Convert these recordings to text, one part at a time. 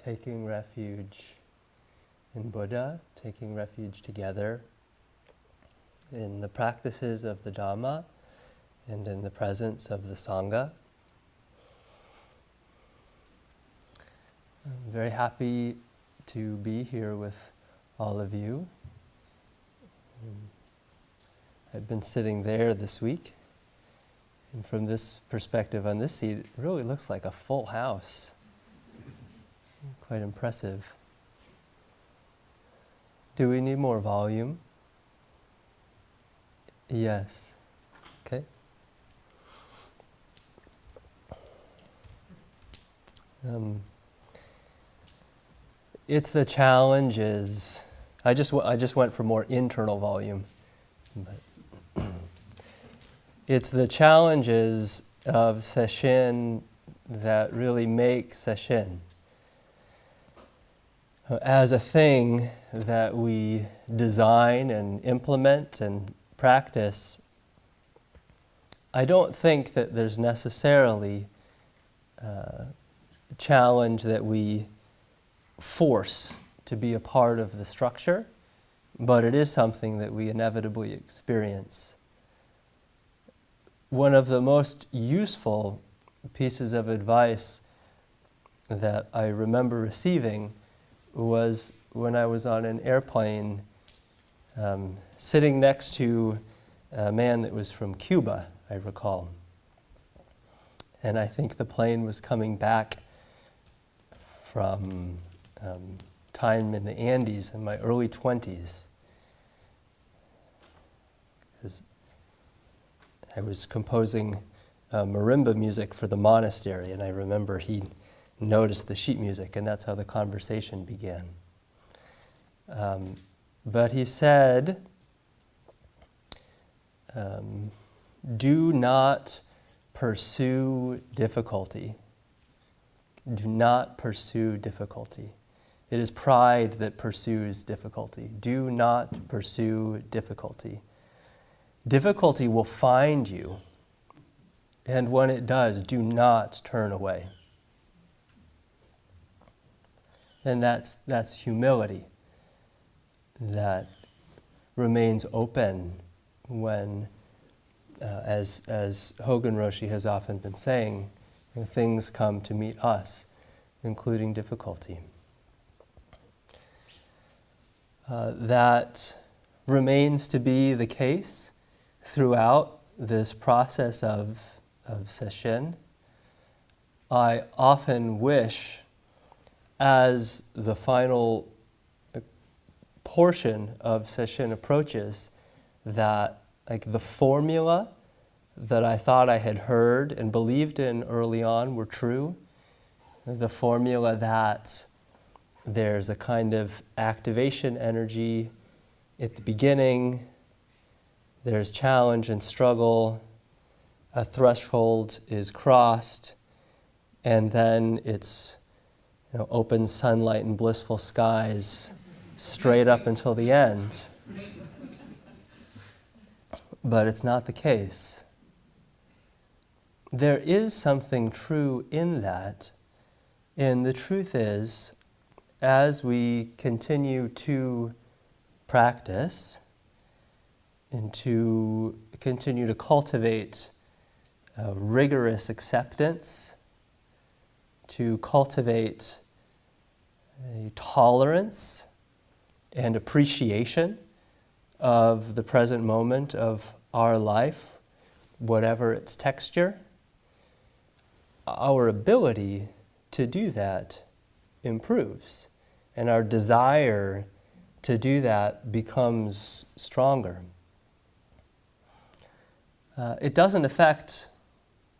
taking refuge in Buddha, taking refuge together in the practices of the Dhamma and in the presence of the Sangha. I'm very happy to be here with all of you. I've been sitting there this week, and from this perspective on this seat, it really looks like a full house. Quite impressive. Do we need more volume? Yes. Okay. It's the challenges. I just went for more internal volume. But it's the challenges of Sesshin that really make Sesshin. As a thing that we design and implement and practice, I don't think that there's necessarily a challenge that we force to be a part of the structure, but it is something that we inevitably experience. One of the most useful pieces of advice that I remember receiving was when I was on an airplane sitting next to a man that was from Cuba, I recall. And I think the plane was coming back from time in the Andes in my early 20s. Because I was composing marimba music for the monastery, and I remember he noticed the sheet music, and that's how the conversation began. But he said, do not pursue difficulty. Do not pursue difficulty. It is pride that pursues difficulty. Do not pursue difficulty. Difficulty will find you, and when it does, do not turn away. And that's humility that remains open when, as Hogan Roshi has often been saying, things come to meet us, including difficulty. That remains to be the case throughout this process of Sesshin. I often wish, as the final portion of Sesshin approaches, that the formula that I thought I had heard and believed in early on were true. The formula that there's a kind of activation energy at the beginning, there's challenge and struggle, a threshold is crossed, and then it's open sunlight and blissful skies straight up until the end. But it's not the case. There is something true in that, and the truth is, as we continue to practice and to continue to cultivate rigorous acceptance, to cultivate a tolerance and appreciation of the present moment of our life, whatever its texture, our ability to do that improves, and our desire to do that becomes stronger. It doesn't affect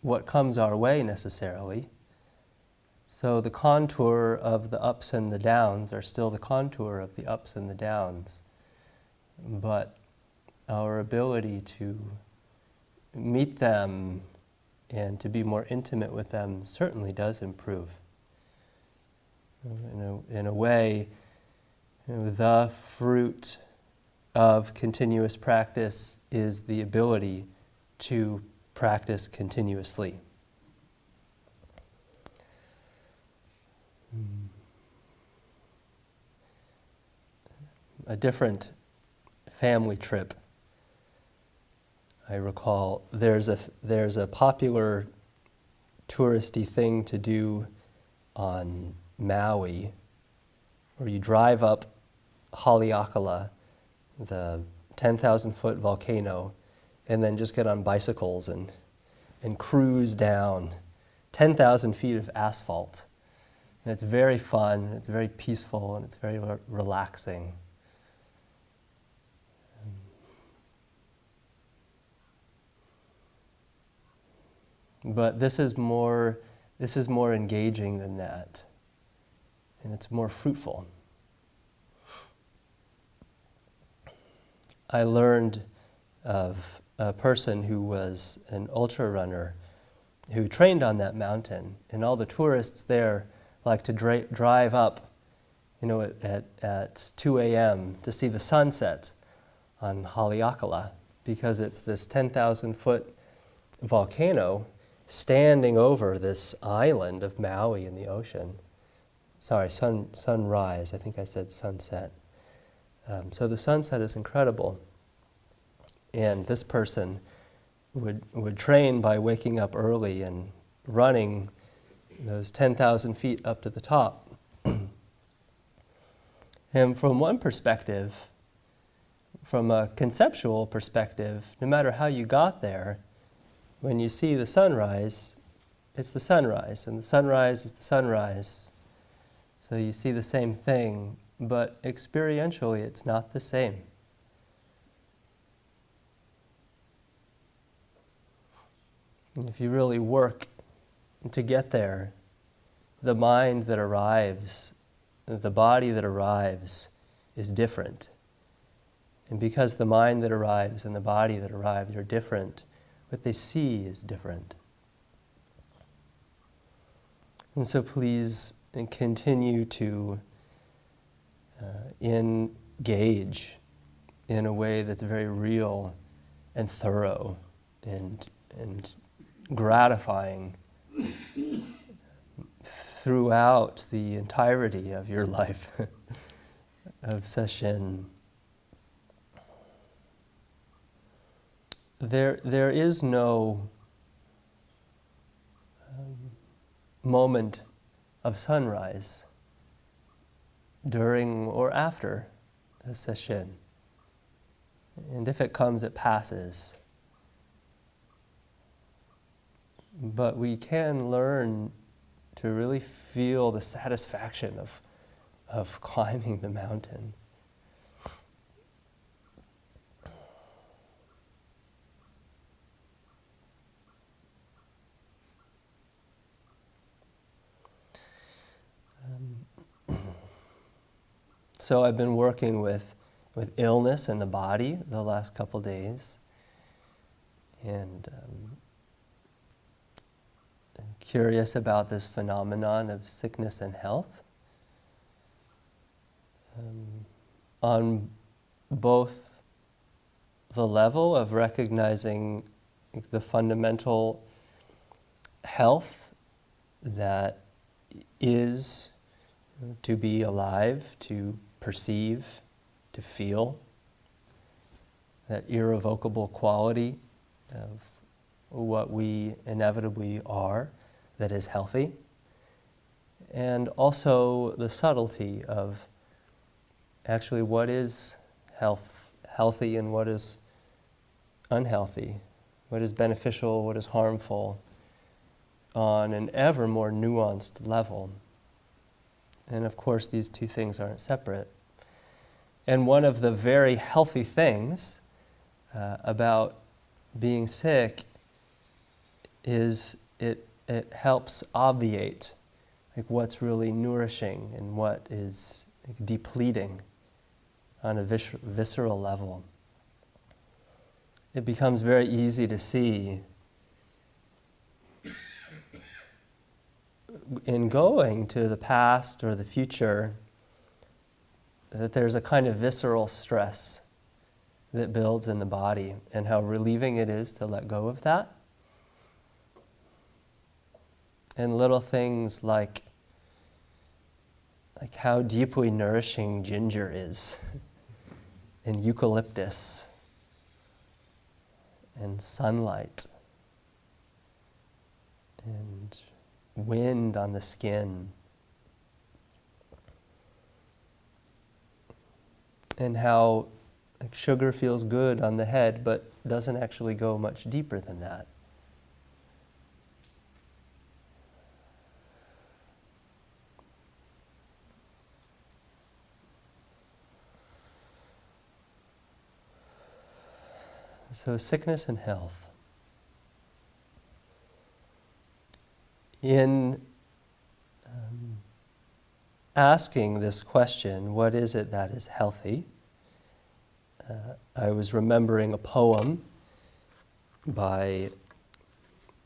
what comes our way necessarily. So the contour of the ups and the downs are still the contour of the ups and the downs. But our ability to meet them and to be more intimate with them certainly does improve. In a way, the fruit of continuous practice is the ability to practice continuously. a different family trip. I recall there's a popular touristy thing to do on Maui, where you drive up Haleakala, the 10,000-foot volcano, and then just get on bicycles and cruise down 10,000 feet of asphalt. And it's very fun, it's very peaceful, and it's very relaxing. But this is more engaging than that, and it's more fruitful. I learned of a person who was an ultra runner who trained on that mountain, and all the tourists there like to drive up, at 2 a.m. to see the sunset on Haleakala, because it's this 10,000-foot volcano standing over this island of Maui in the ocean. Sorry, sunrise. I think I said sunset. So the sunset is incredible. And this person would train by waking up early and running those 10,000 feet up to the top. And from one perspective, from a conceptual perspective, no matter how you got there, when you see the sunrise, it's the sunrise, and the sunrise is the sunrise. So you see the same thing, but experientially it's not the same. And if you really work to get there, the mind that arrives, the body that arrives is different. And because the mind that arrives and the body that arrives are different, what they see is different. And so please continue to engage in a way that's very real and thorough and gratifying throughout the entirety of your life of sesshin. There is no moment of sunrise during or after a sesshin. And if it comes, it passes. But we can learn to really feel the satisfaction of climbing the mountain. So I've been working with illness in the body the last couple days, and I'm curious about this phenomenon of sickness and health. On both the level of recognizing the fundamental health that is to be alive, to perceive, to feel, that irrevocable quality of what we inevitably are that is healthy, and also the subtlety of actually what is healthy and what is unhealthy, what is beneficial, what is harmful, on an ever more nuanced level. And of course, these two things aren't separate. And one of the very healthy things about being sick is it helps obviate what's really nourishing and what is depleting on a visceral level. It becomes very easy to see in going to the past or the future that there's a kind of visceral stress that builds in the body, and how relieving it is to let go of that. And little things like how deeply nourishing ginger is, and eucalyptus and sunlight and wind on the skin, and how like sugar feels good on the head but doesn't actually go much deeper than that. So sickness and health. In asking this question, what is it that is healthy? I was remembering a poem by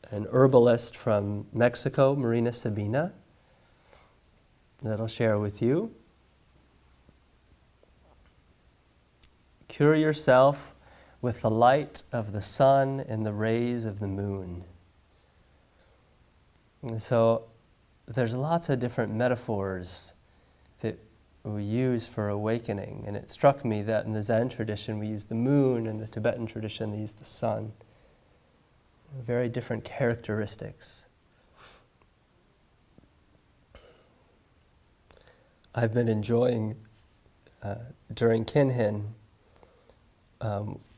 an herbalist from Mexico, Maria Sabina, that I'll share with you. Cure yourself with the light of the sun and the rays of the moon. And so there's lots of different metaphors that we use for awakening. And it struck me that in the Zen tradition we use the moon, and the Tibetan tradition they use the sun. Very different characteristics. I've been enjoying, during Kinhin,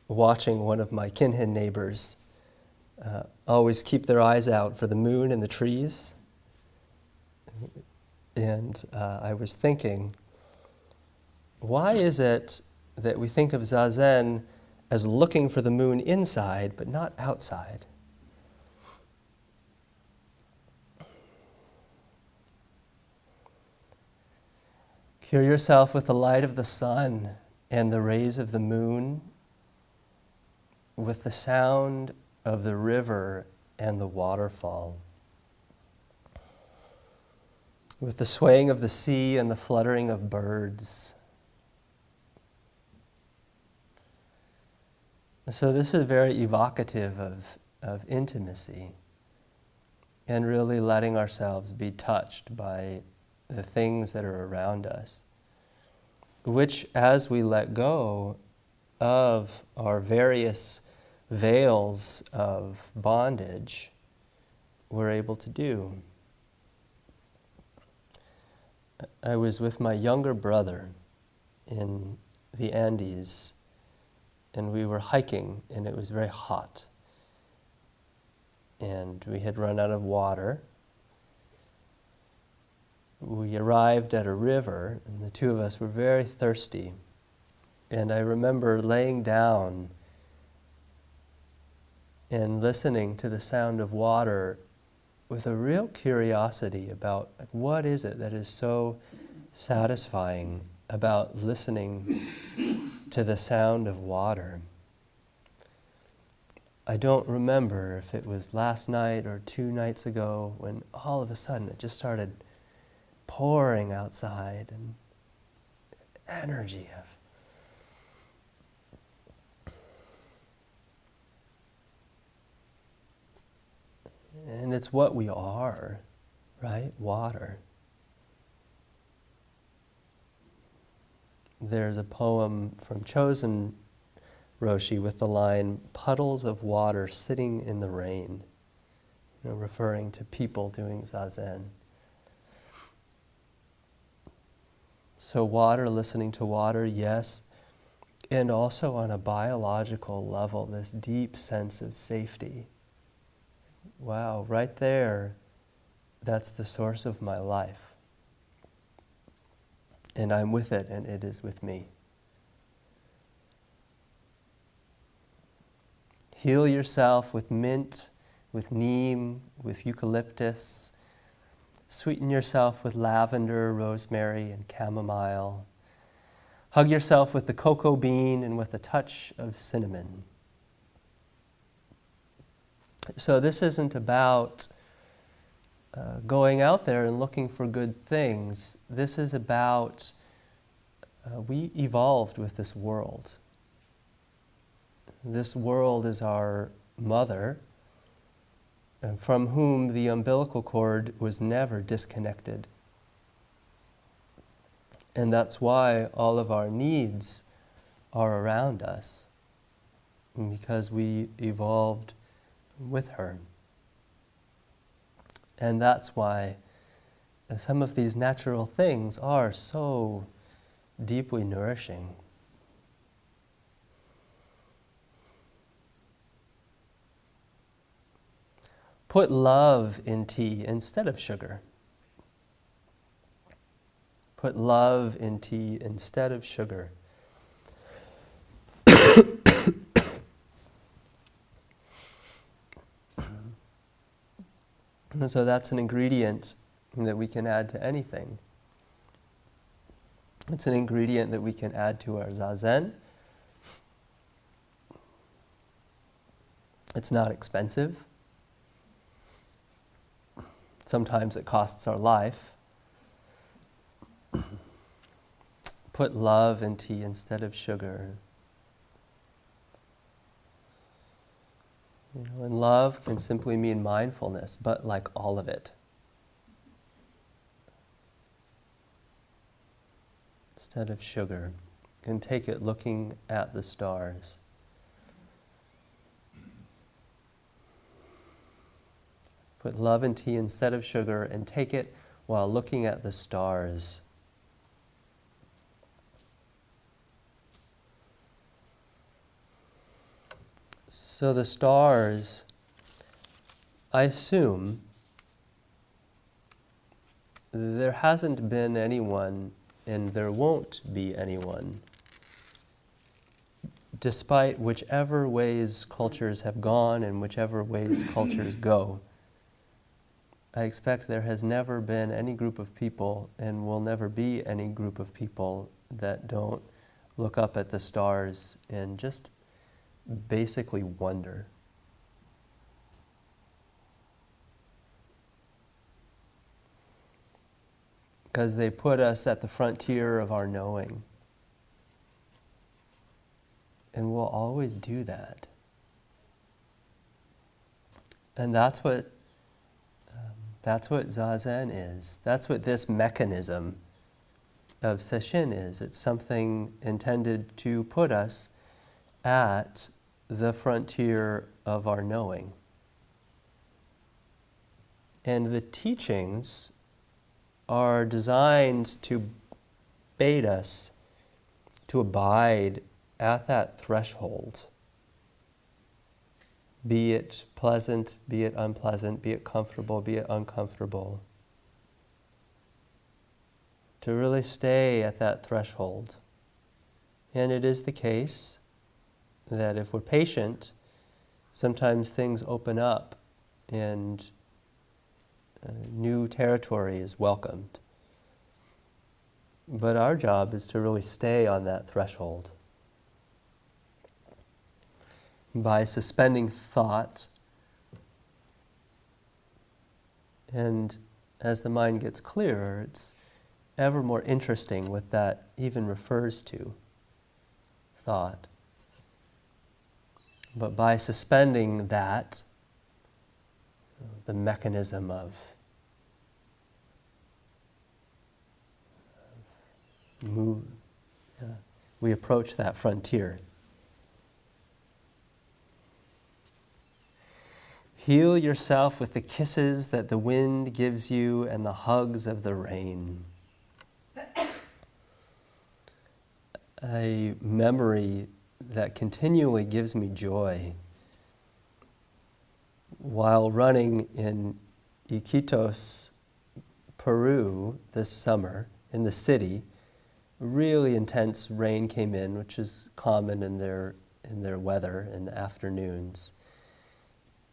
watching one of my Kinhin neighbors always keep their eyes out for the moon and the trees. And I was thinking, why is it that we think of Zazen as looking for the moon inside but not outside? Cure yourself with the light of the sun and the rays of the moon, with the sound of the river and the waterfall, with the swaying of the sea and the fluttering of birds. So this is very evocative of intimacy and really letting ourselves be touched by the things that are around us, which, as we let go of our various veils of bondage, we're able to do. I was with my younger brother in the Andes, and we were hiking, and it was very hot. And we had run out of water. We arrived at a river, and the two of us were very thirsty. And I remember laying down and listening to the sound of water with a real curiosity about what is it that is so satisfying about listening to the sound of water. I don't remember if it was last night or 2 nights ago when all of a sudden it just started pouring outside, and energy of and it's what we are, right? Water. There's a poem from Chosen Roshi with the line, "Puddles of water sitting in the rain," referring to people doing Zazen. So water, listening to water, yes, and also on a biological level, this deep sense of safety. Wow, right there, that's the source of my life. And I'm with it, and it is with me. Heal yourself with mint, with neem, with eucalyptus. Sweeten yourself with lavender, rosemary, and chamomile. Hug yourself with the cocoa bean and with a touch of cinnamon. So this isn't about going out there and looking for good things. This is about we evolved with this world. This world is our mother, from whom the umbilical cord was never disconnected. And that's why all of our needs are around us because we evolved with her. And that's why some of these natural things are so deeply nourishing. Put love in tea instead of sugar. Put love in tea instead of sugar. And so that's an ingredient that we can add to anything. It's an ingredient that we can add to our zazen. It's not expensive. Sometimes it costs our life. Put love in tea instead of sugar. And love can simply mean mindfulness, but like all of it. Instead of sugar, you can take it looking at the stars. Put love in tea instead of sugar and take it while looking at the stars. So the stars, I assume, there hasn't been anyone and there won't be anyone, despite whichever ways cultures have gone and whichever ways cultures go. I expect there has never been any group of people and will never be any group of people that don't look up at the stars and just basically wonder. Because they put us at the frontier of our knowing. And we'll always do that. And that's what Zazen is. That's what this mechanism of Sesshin is. It's something intended to put us at the frontier of our knowing. And the teachings are designed to bait us to abide at that threshold. Be it pleasant, be it unpleasant, be it comfortable, be it uncomfortable. To really stay at that threshold. And it is the case that if we're patient, sometimes things open up and new territory is welcomed. But our job is to really stay on that threshold. By suspending thought, and as the mind gets clearer, it's ever more interesting what that even refers to, thought. But by suspending that, the mechanism of move, we approach that frontier. Heal yourself with the kisses that the wind gives you and the hugs of the rain. A memory that continually gives me joy. While running in Iquitos, Peru this summer, in the city, really intense rain came in, which is common in their weather in the afternoons.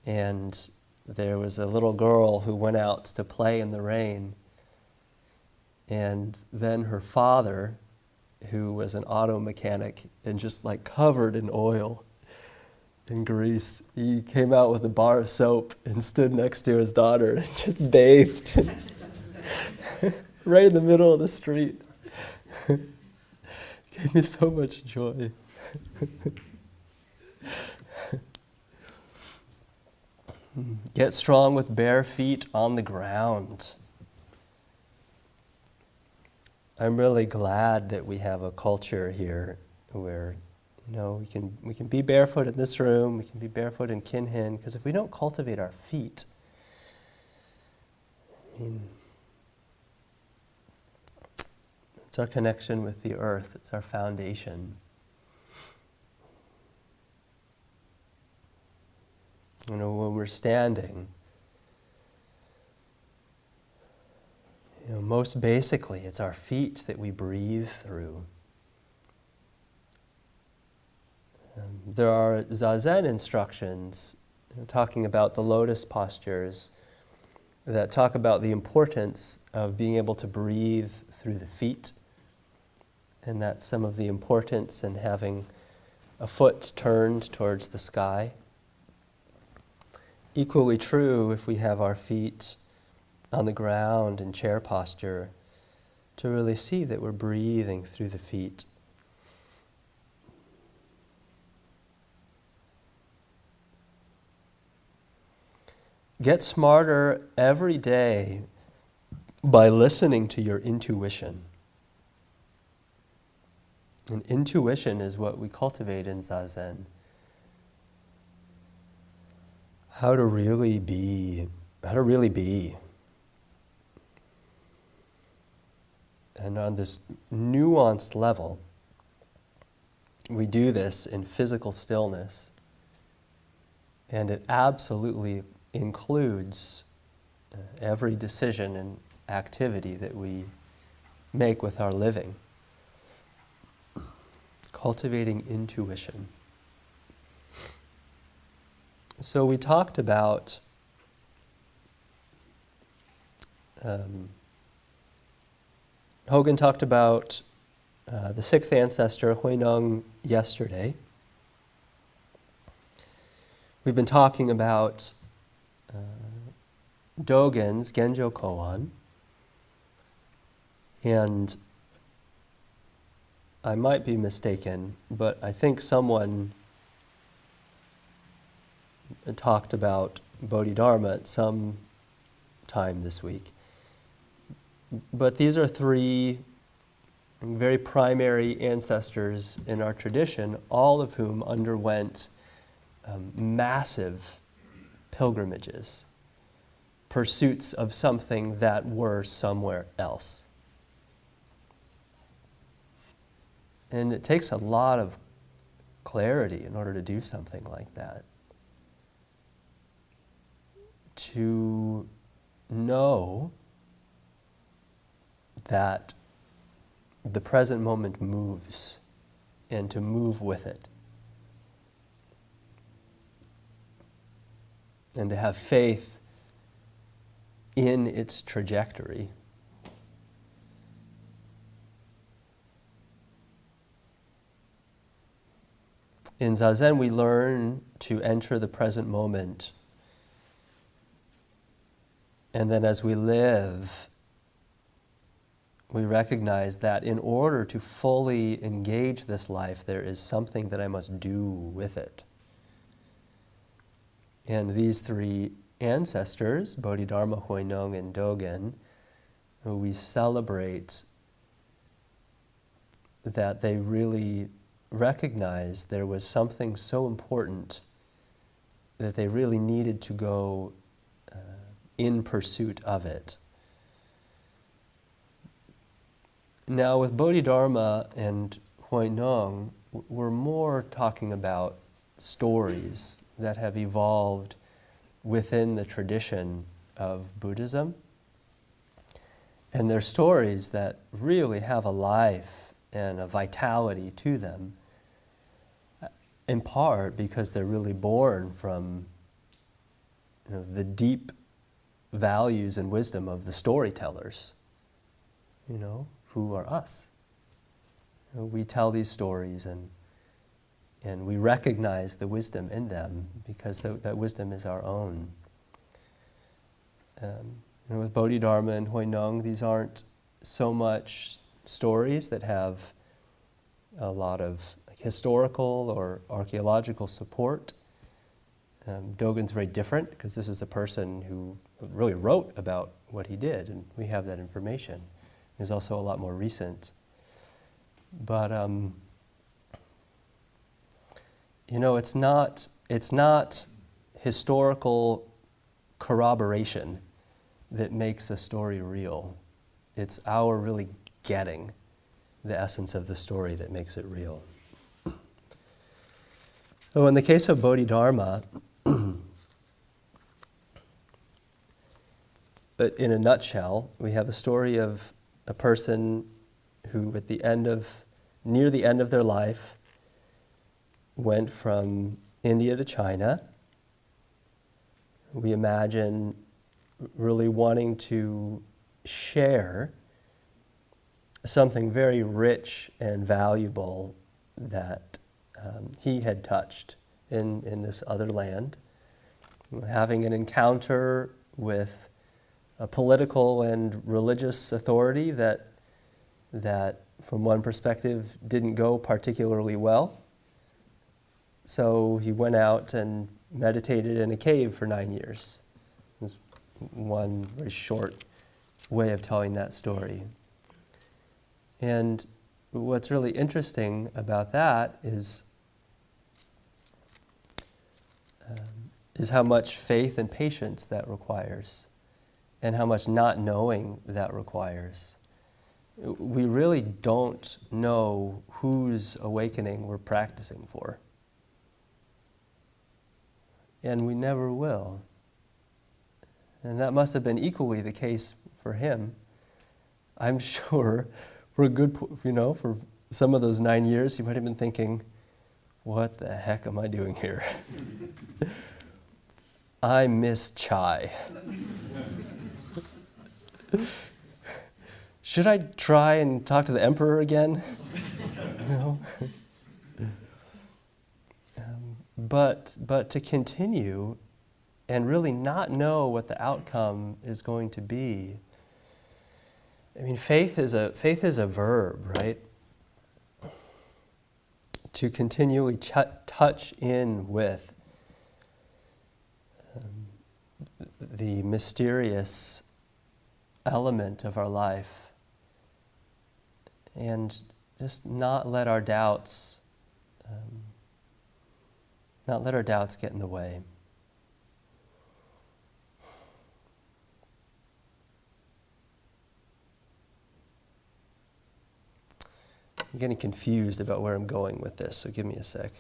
And there was a little girl who went out to play in the rain. And then her father, who was an auto mechanic and just like covered in oil and grease, he came out with a bar of soap and stood next to his daughter and just bathed right in the middle of the street. Gave me so much joy. Get strong with bare feet on the ground. I'm really glad that we have a culture here where We can be barefoot in this room, we can be barefoot in Kinhin, because if we don't cultivate our feet, it's our connection with the earth, it's our foundation. When we're standing, most basically, it's our feet that we breathe through. There are Zazen instructions talking about the lotus postures that talk about the importance of being able to breathe through the feet, and that's some of the importance in having a foot turned towards the sky. Equally true if we have our feet on the ground in chair posture, to really see that we're breathing through the feet. Get smarter every day by listening to your intuition. And intuition is what we cultivate in Zazen. How to really be. And on this nuanced level, we do this in physical stillness, and it absolutely includes every decision and activity that we make with our living. Cultivating intuition. So we talked about Hogan talked about the sixth ancestor, Huineng, yesterday. We've been talking about Dogen's Genjo Koan, and I might be mistaken, but I think someone talked about Bodhidharma at some time this week. But these are three very primary ancestors in our tradition, all of whom underwent massive pilgrimages, pursuits of something that were somewhere else. And it takes a lot of clarity in order to do something like that. To know that the present moment moves, and to move with it. And to have faith in its trajectory. In Zazen, we learn to enter the present moment. And then as we live, we recognize that in order to fully engage this life, there is something that I must do with it. And these three ancestors, Bodhidharma, Huineng, and Dogen, we celebrate that they really recognized there was something so important that they really needed to go in pursuit of it. Now, with Bodhidharma and Huineng, we're more talking about stories that have evolved within the tradition of Buddhism. And they're stories that really have a life and a vitality to them, in part because they're really born from the deep values and wisdom of the storytellers, who are us. We tell these stories and we recognize the wisdom in them because that wisdom is our own. With Bodhidharma and Huineng, these aren't so much stories that have a lot of historical or archaeological support. Dogen's very different because this is a person who really wrote about what he did, and we have that information. He's also a lot more recent. But it's not historical corroboration that makes a story real. It's our really getting the essence of the story that makes it real. So in the case of Bodhidharma, but in a nutshell, we have a story of a person who near the end of their life, went from India to China. We imagine really wanting to share something very rich and valuable that he had touched in this other land. Having an encounter with a political and religious authority that from one perspective didn't go particularly well. So he went out and meditated in a cave for 9 years. It was one very short way of telling that story. And what's really interesting about that is how much faith and patience that requires, and how much not knowing that requires. We really don't know whose awakening we're practicing for. And we never will. And that must have been equally the case for him. I'm sure for some of those 9 years, he might have been thinking, what the heck am I doing here? I miss chai. Should I try and talk to the emperor again? But to continue and really not know what the outcome is going to be. I mean, faith is a verb, right? To continually touch in with the mysterious element of our life, and just not let our doubts get in the way. I'm getting confused about where I'm going with this, so give me a sec.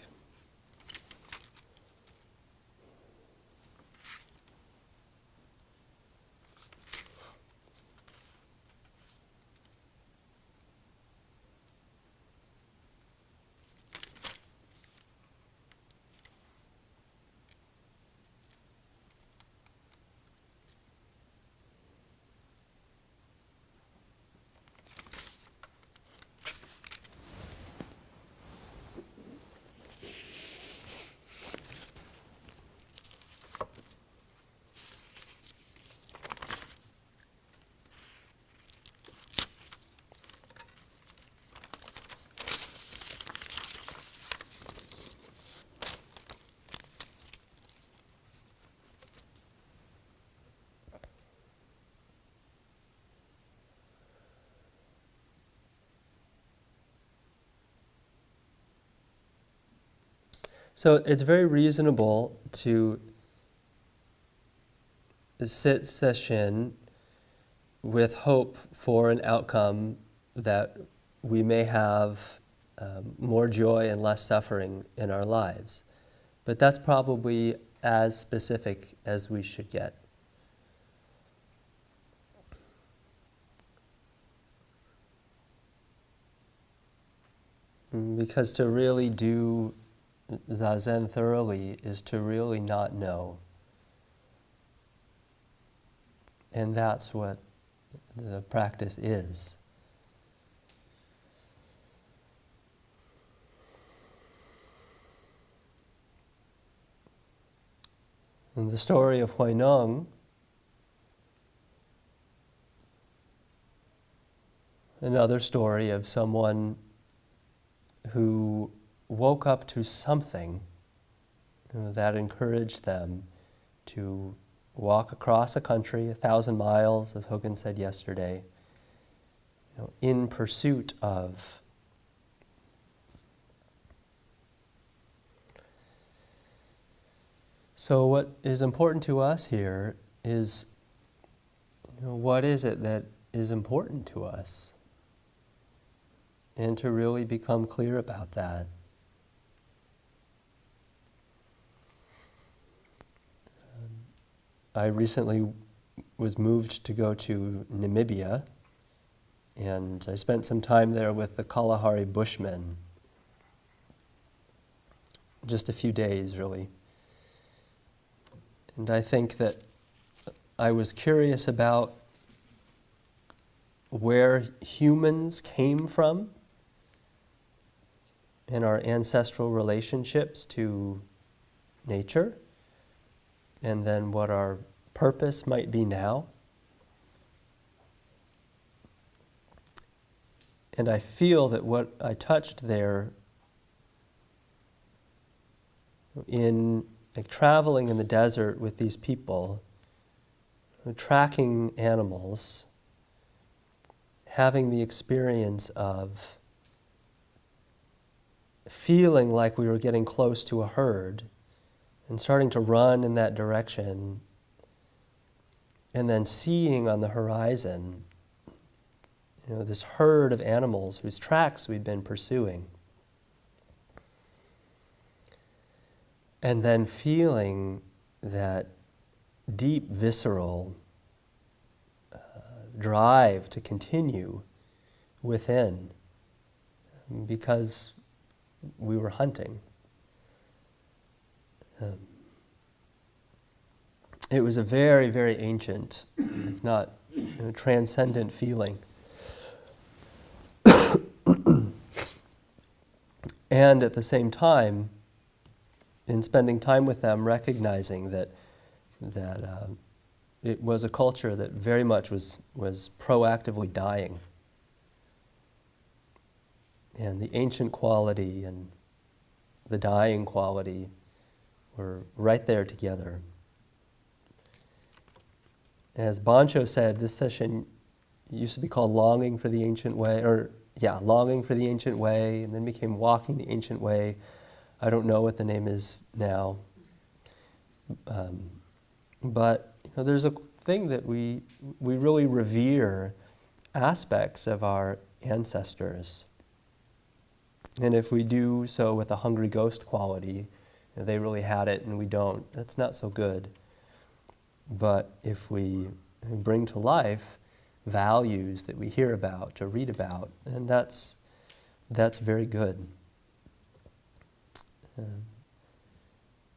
So it's very reasonable to sit sesshin with hope for an outcome that we may have more joy and less suffering in our lives. But that's probably as specific as we should get. Because to really do Zazen thoroughly is to really not know. And that's what the practice is. In the story of Huineng, another story of someone who woke up to something that encouraged them to walk across a country, 1,000 miles, as Hogan said yesterday, in pursuit of So what is important to us here is, what is it that is important to us? And to really become clear about that. I recently was moved to go to Namibia, and I spent some time there with the Kalahari Bushmen. Just a few days, really. And I think that I was curious about where humans came from and our ancestral relationships to nature, and then what our purpose might be now. And I feel that what I touched there in traveling in the desert with these people, tracking animals, having the experience of feeling like we were getting close to a herd and starting to run in that direction, and then seeing on the horizon, this herd of animals whose tracks we'd been pursuing. And then feeling that deep, visceral drive to continue within, because we were hunting. It was a very, very ancient, if not transcendent feeling. And at the same time, in spending time with them, recognizing that it was a culture that very much was proactively dying. And the ancient quality and the dying quality were right there together. As Bancho said, this session used to be called Longing for the Ancient Way, Longing for the Ancient Way, and then became Walking the Ancient Way. I don't know what the name is now. But there's a thing that we really revere aspects of our ancestors. And if we do so with a hungry ghost quality, they really had it and we don't, that's not so good. But if we bring to life values that we hear about or read about, and that's very good.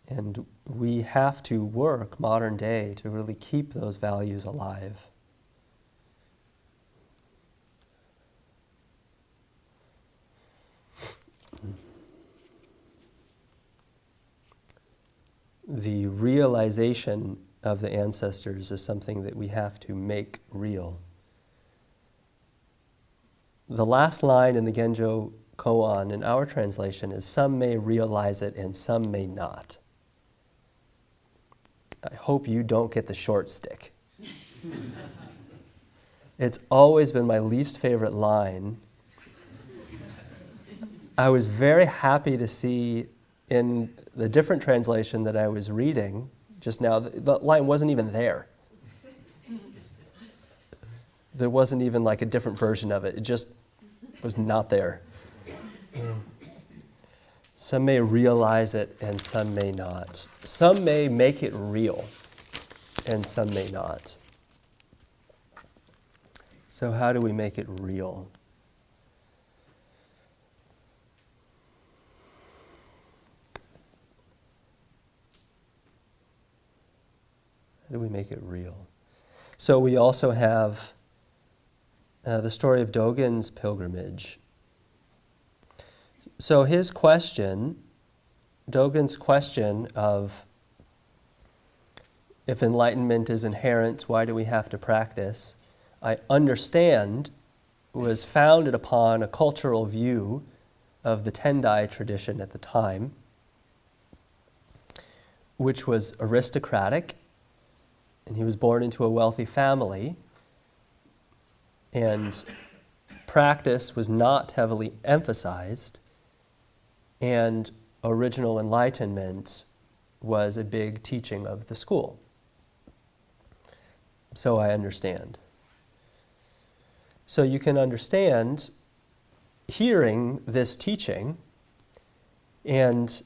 And we have to work modern day to really keep those values alive. The realization of the ancestors is something that we have to make real. The last line in the Genjo Koan in our translation is, "Some may realize it and some may not." I hope you don't get the short stick. It's always been my least favorite line. I was very happy to see in the different translation that I was reading just now, the line wasn't even there. There wasn't even like a different version of it. It just was not there. Some may realize it and some may not. Some may make it real and some may not. So how do we make it real? How do we make it real? So we also have the story of Dogen's pilgrimage. So his question, Dogen's question of if enlightenment is inherent, why do we have to practice? I understand was founded upon a cultural view of the Tendai tradition at the time, which was aristocratic, and he was born into a wealthy family, and practice was not heavily emphasized, and original enlightenment was a big teaching of the school. So I understand. So you can understand hearing this teaching and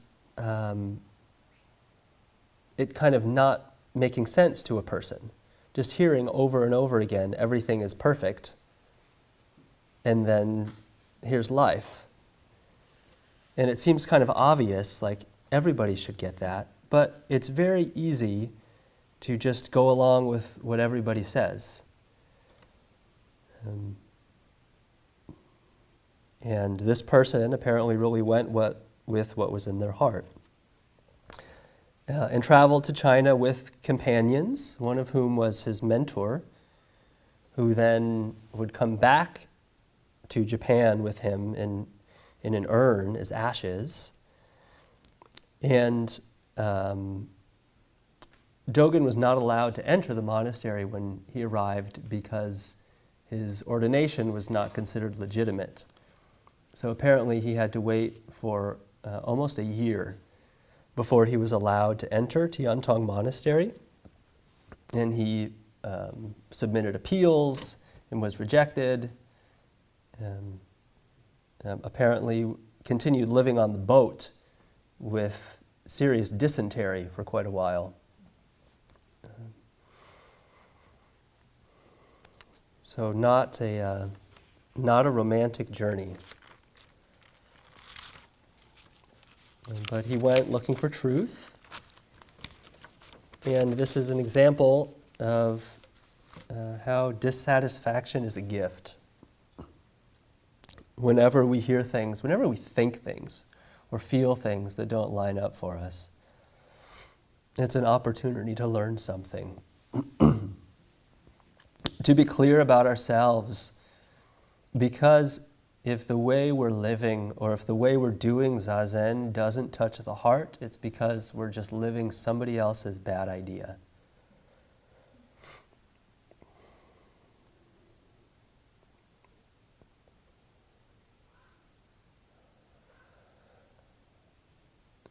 it kind of not making sense to a person. Just hearing over and over again, everything is perfect, and then here's life. And it seems kind of obvious, like everybody should get that, but it's very easy to just go along with what everybody says. And this person apparently really went with what was in their heart. And traveled to China with companions, one of whom was his mentor, who then would come back to Japan with him in an urn as ashes. And Dogen was not allowed to enter the monastery when he arrived because his ordination was not considered legitimate. So apparently he had to wait for almost a year before he was allowed to enter Tiantong Monastery. And he submitted appeals and was rejected. Apparently continued living on the boat with serious dysentery for quite a while. So not a romantic journey. But he went looking for truth. And this is an example of how dissatisfaction is a gift. Whenever we hear things, whenever we think things, or feel things that don't line up for us, it's an opportunity to learn something. To be clear about ourselves, because if the way we're living or if the way we're doing Zazen doesn't touch the heart, it's because we're just living somebody else's bad idea.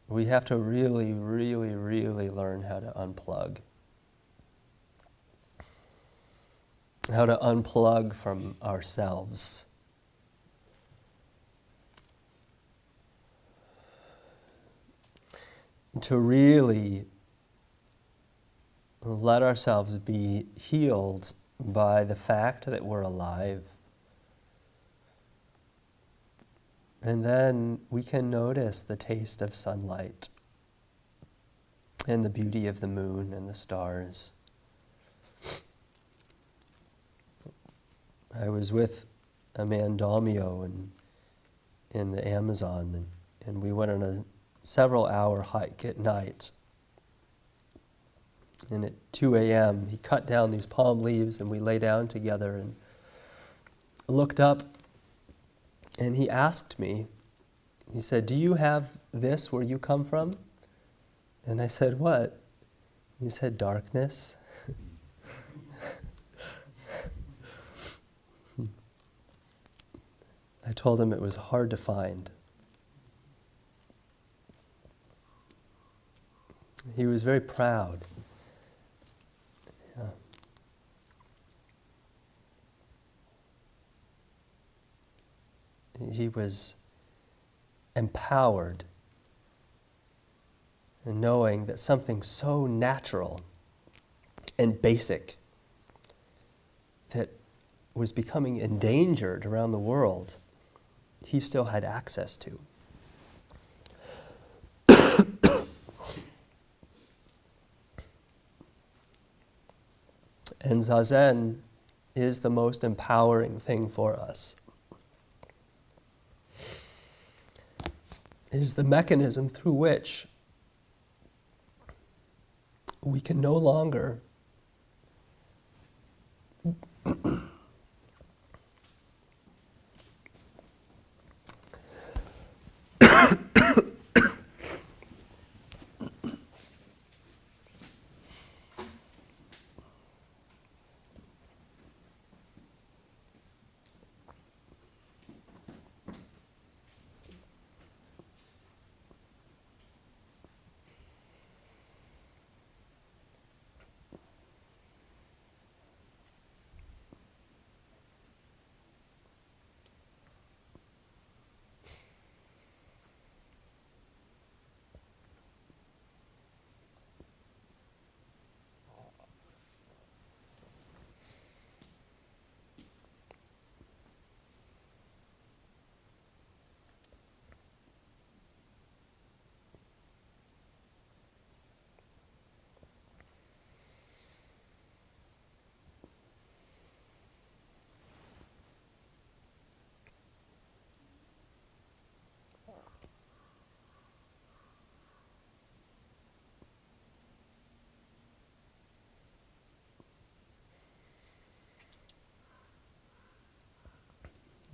We have to really, really, really learn how to unplug. How to unplug from ourselves. To really let ourselves be healed by the fact that we're alive. And then we can notice the taste of sunlight and the beauty of the moon and the stars. I was with a man, Dalmio, in the Amazon, and we went on a several-hour hike at night. And at 2 a.m., he cut down these palm leaves, and we lay down together and looked up, and he asked me, he said, "Do you have this where you come from?" And I said, "What?" He said, "Darkness." I told him it was hard to find. He was very proud. Yeah. He was empowered in knowing that something so natural and basic that was becoming endangered around the world, he still had access to. And Zazen is the most empowering thing for us. It is the mechanism through which we can no longer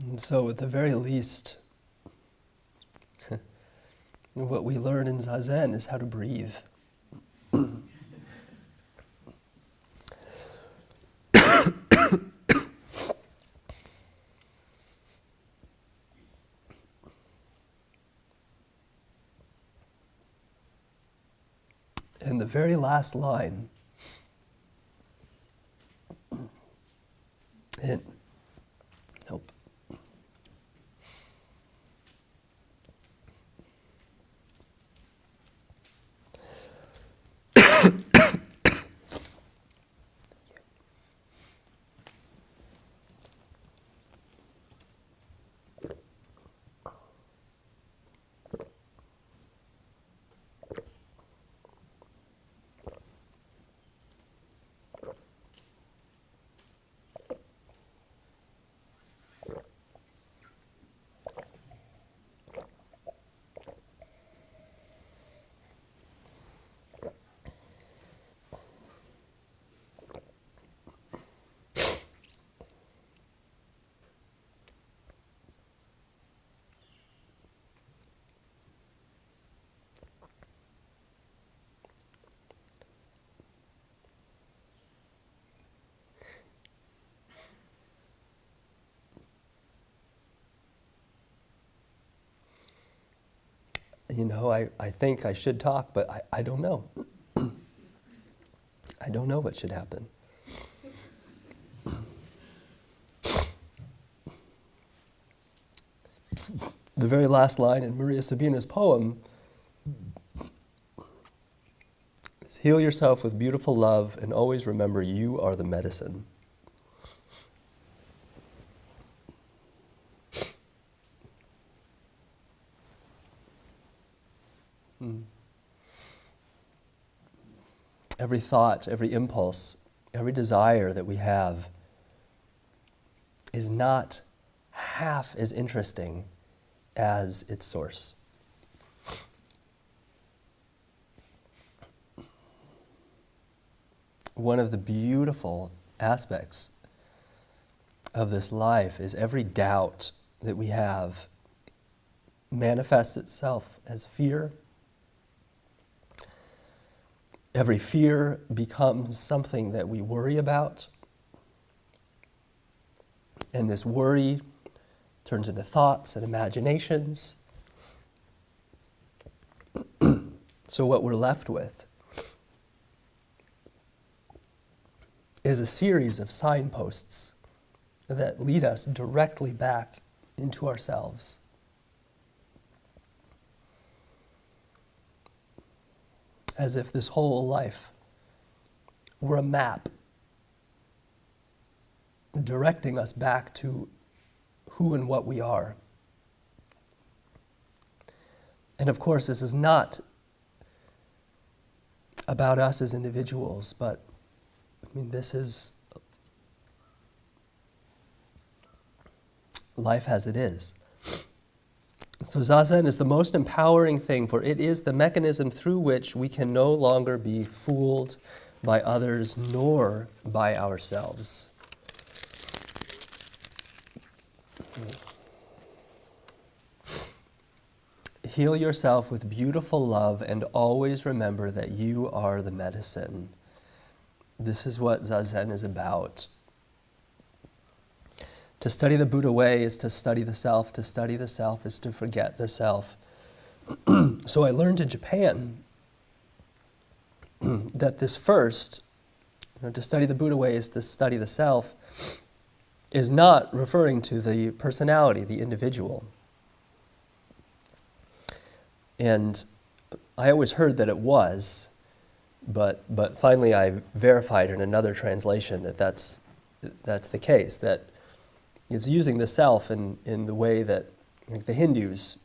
And so at the very least, what we learn in Zazen is how to breathe. And the very last line, nope. I think I should talk, but I don't know. I don't know what should happen. The very last line in Maria Sabina's poem is, "Heal yourself with beautiful love and always remember you are the medicine." Every thought, every impulse, every desire that we have is not half as interesting as its source. One of the beautiful aspects of this life is every doubt that we have manifests itself as fear. Every fear becomes something that we worry about. And this worry turns into thoughts and imaginations. So what we're left with is a series of signposts that lead us directly back into ourselves. As if this whole life were a map directing us back to who and what we are. And of course, this is not about us as individuals, but this is life as it is. So Zazen is the most empowering thing, for it is the mechanism through which we can no longer be fooled by others nor by ourselves. Heal yourself with beautiful love and always remember that you are the medicine. This is what Zazen is about. To study the Buddha way is to study the self. To study the self is to forget the self. So I learned in Japan that this first, to study the Buddha way is to study the self, is not referring to the personality, the individual. And I always heard that it was, but finally I verified in another translation that that's the case, that it's using the self in the way that the Hindus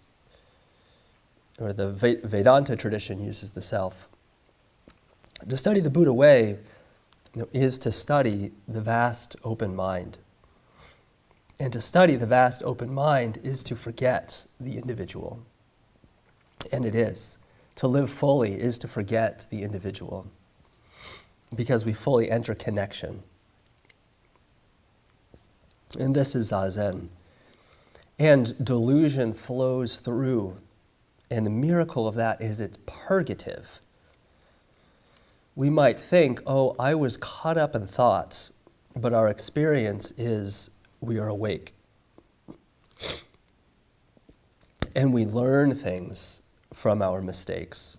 or the Vedanta tradition uses the self. To study the Buddha way is to study the vast open mind. And to study the vast open mind is to forget the individual. And it is. To live fully is to forget the individual, because we fully enter connection. And this is Zazen. And delusion flows through. And the miracle of that is it's purgative. We might think, oh, I was caught up in thoughts, but our experience is we are awake. And we learn things from our mistakes.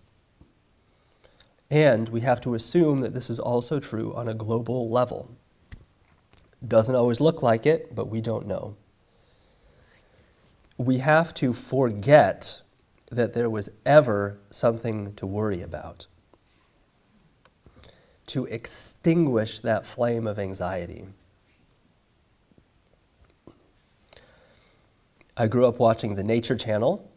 And we have to assume that this is also true on a global level. Doesn't always look like it, but we don't know. We have to forget that there was ever something to worry about, to extinguish that flame of anxiety. I grew up watching the Nature Channel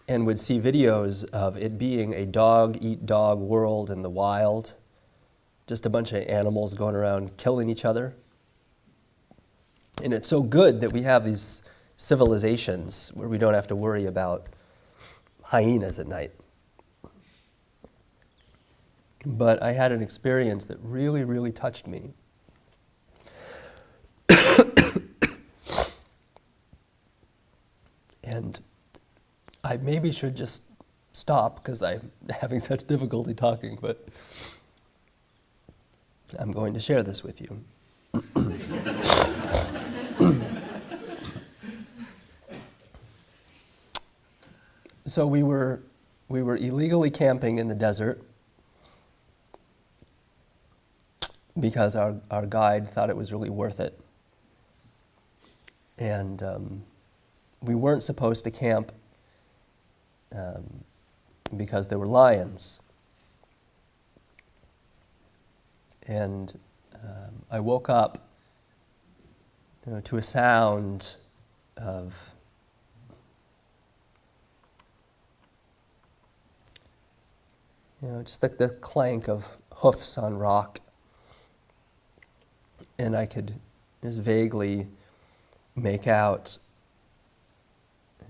and would see videos of it being a dog-eat-dog world in the wild, just a bunch of animals going around killing each other. And it's so good that we have these civilizations where we don't have to worry about hyenas at night. But I had an experience that really, really touched me. And I maybe should just stop because I'm having such difficulty talking, but I'm going to share this with you. So we were illegally camping in the desert because our guide thought it was really worth it. And we weren't supposed to camp because there were lions. And I woke up, to a sound of just like the clank of hoofs on rock. And I could just vaguely make out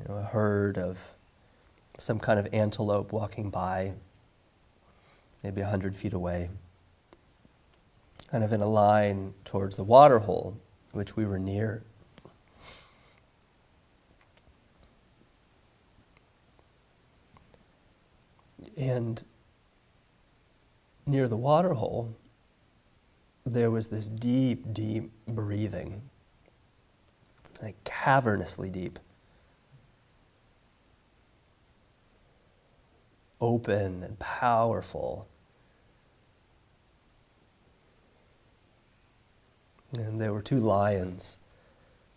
a herd of some kind of antelope walking by, maybe 100 feet away, kind of in a line towards the water hole, which we were near. And near the water hole, there was this deep, deep breathing, like cavernously deep, open and powerful. And there were two lions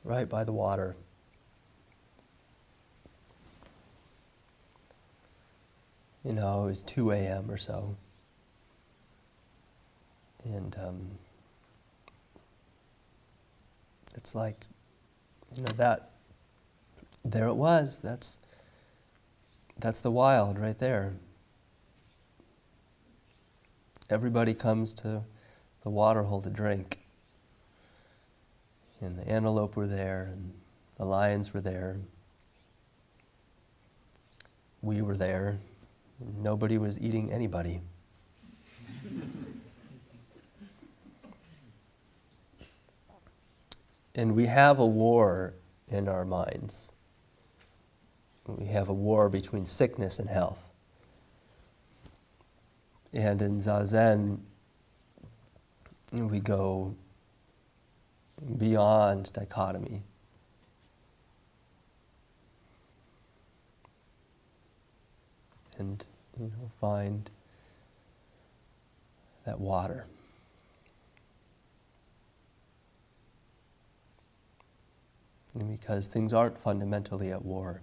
right by the water. It was 2 a.m. or so. And it's like, that, there it was. That's the wild right there. Everybody comes to the water hole to drink. And the antelope were there, and the lions were there. We were there. Nobody was eating anybody. And we have a war in our minds. We have a war between sickness and health. And in Zazen, we go beyond dichotomy. And, find that water. And because things aren't fundamentally at war,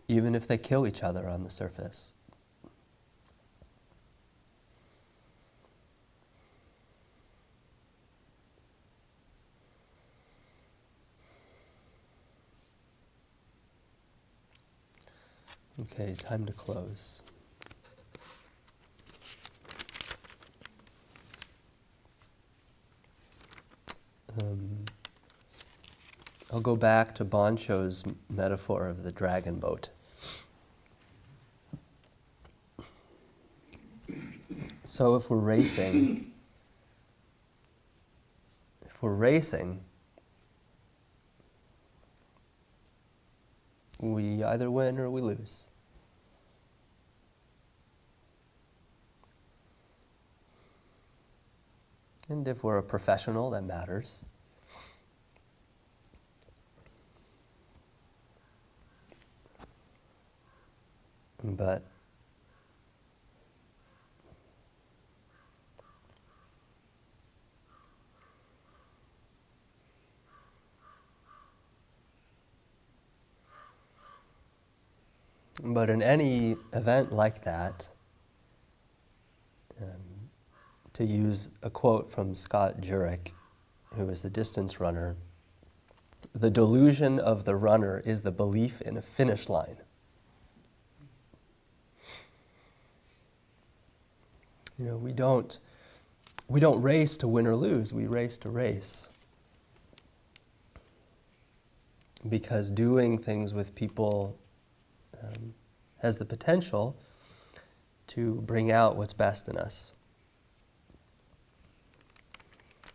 even if they kill each other on the surface. Okay, time to close. I'll go back to Boncho's metaphor of the dragon boat. So if we're racing, we either win or we lose. And if we're a professional, that matters. But in any event like that, to use a quote from Scott Jurek, who is a distance runner, the delusion of the runner is the belief in a finish line. You know, we don't race to win or lose, we race to race. Because doing things with people has the potential to bring out what's best in us.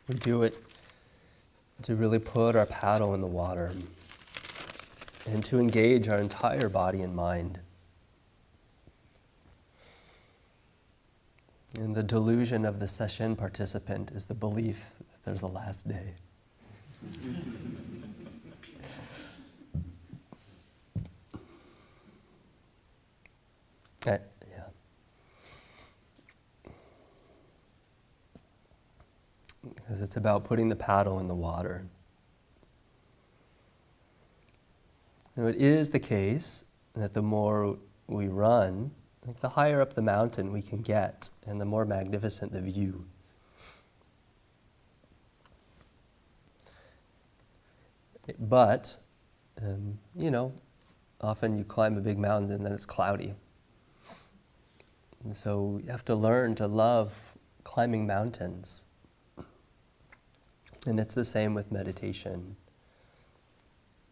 We do it to really put our paddle in the water and to engage our entire body and mind. And the delusion of the sesshin participant is the belief that there's a last day. Yeah. Because it's about putting the paddle in the water. Now, it is the case that the more we run, like the higher up the mountain we can get, and the more magnificent the view. But, often you climb a big mountain and then it's cloudy. And so you have to learn to love climbing mountains. And it's the same with meditation.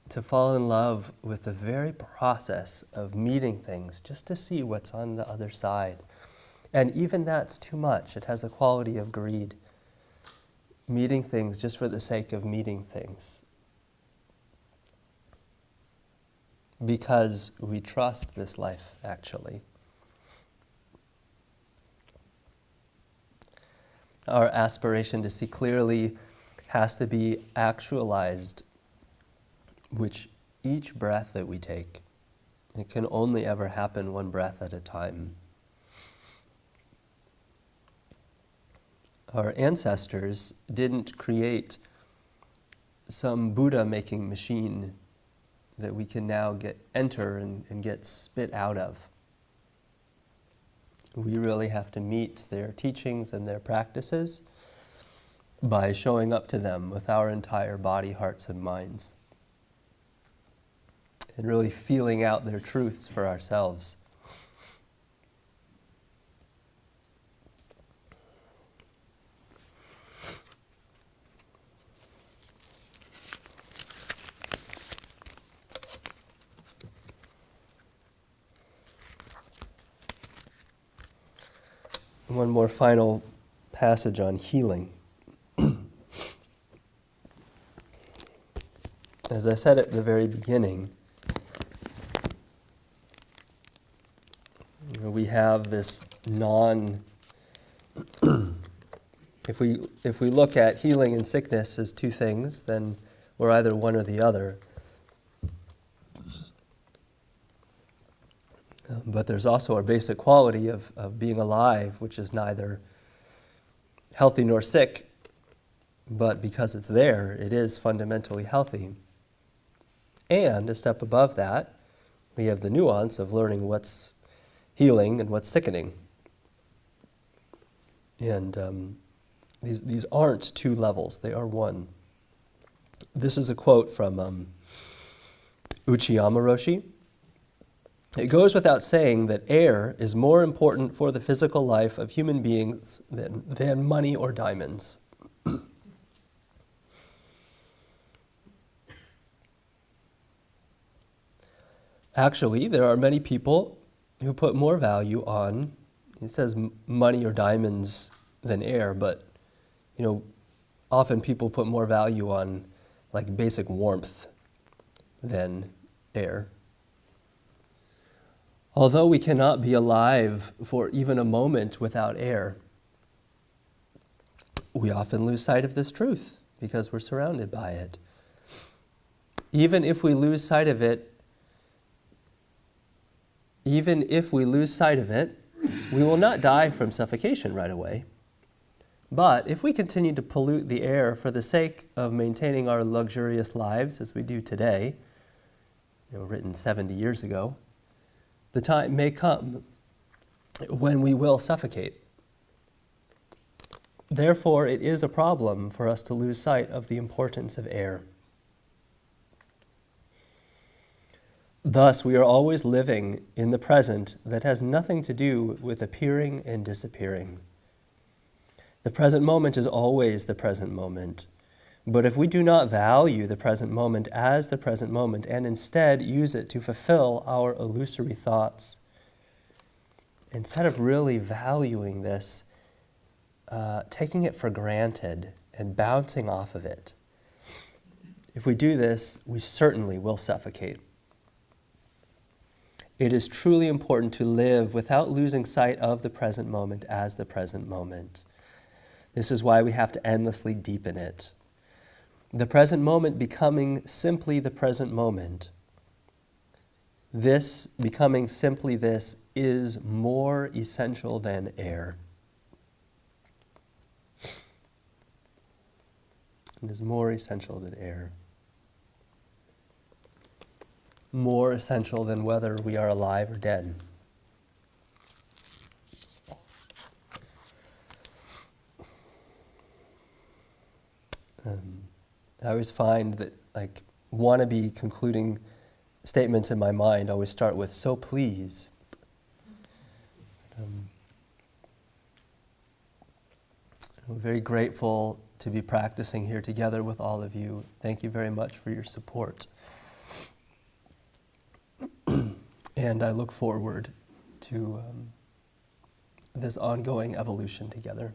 To fall in love with the very process of meeting things, just to see what's on the other side. And even that's too much. It has a quality of greed. Meeting things just for the sake of meeting things. Because we trust this life, actually. Our aspiration to see clearly has to be actualized, which each breath that we take, it can only ever happen one breath at a time. Our ancestors didn't create some Buddha-making machine that we can now enter and get spit out of. We really have to meet their teachings and their practices by showing up to them with our entire body, hearts, and minds. And really feeling out their truths for ourselves. One more final passage on healing. As I said at the very beginning, we have this if we look at healing and sickness as two things, then we're either one or the other. But there's also our basic quality of being alive, which is neither healthy nor sick, but because it's there, it is fundamentally healthy. And a step above that, we have the nuance of learning what's healing and what's sickening. And these aren't two levels, they are one. This is a quote from Uchiyama Roshi. It goes without saying that air is more important for the physical life of human beings than money or diamonds. Actually, there are many people who put more value on, it says money or diamonds than air, but often people put more value on like basic warmth than air. Although we cannot be alive for even a moment without air, we often lose sight of this truth because we're surrounded by it. Even if we lose sight of it, we will not die from suffocation right away. But if we continue to pollute the air for the sake of maintaining our luxurious lives as we do today, written 70 years ago, the time may come when we will suffocate. Therefore, it is a problem for us to lose sight of the importance of air. Thus, we are always living in the present that has nothing to do with appearing and disappearing. The present moment is always the present moment. But if we do not value the present moment as the present moment and instead use it to fulfill our illusory thoughts, instead of really valuing this, taking it for granted and bouncing off of it, if we do this, we certainly will suffocate. It is truly important to live without losing sight of the present moment as the present moment. This is why we have to endlessly deepen it. The present moment becoming simply the present moment. This, becoming simply this, is more essential than air. It is more essential than air. More essential than whether we are alive or dead. I always find that wannabe concluding statements in my mind always start with, "So please." I'm very grateful to be practicing here together with all of you. Thank you very much for your support. And I look forward to this ongoing evolution together.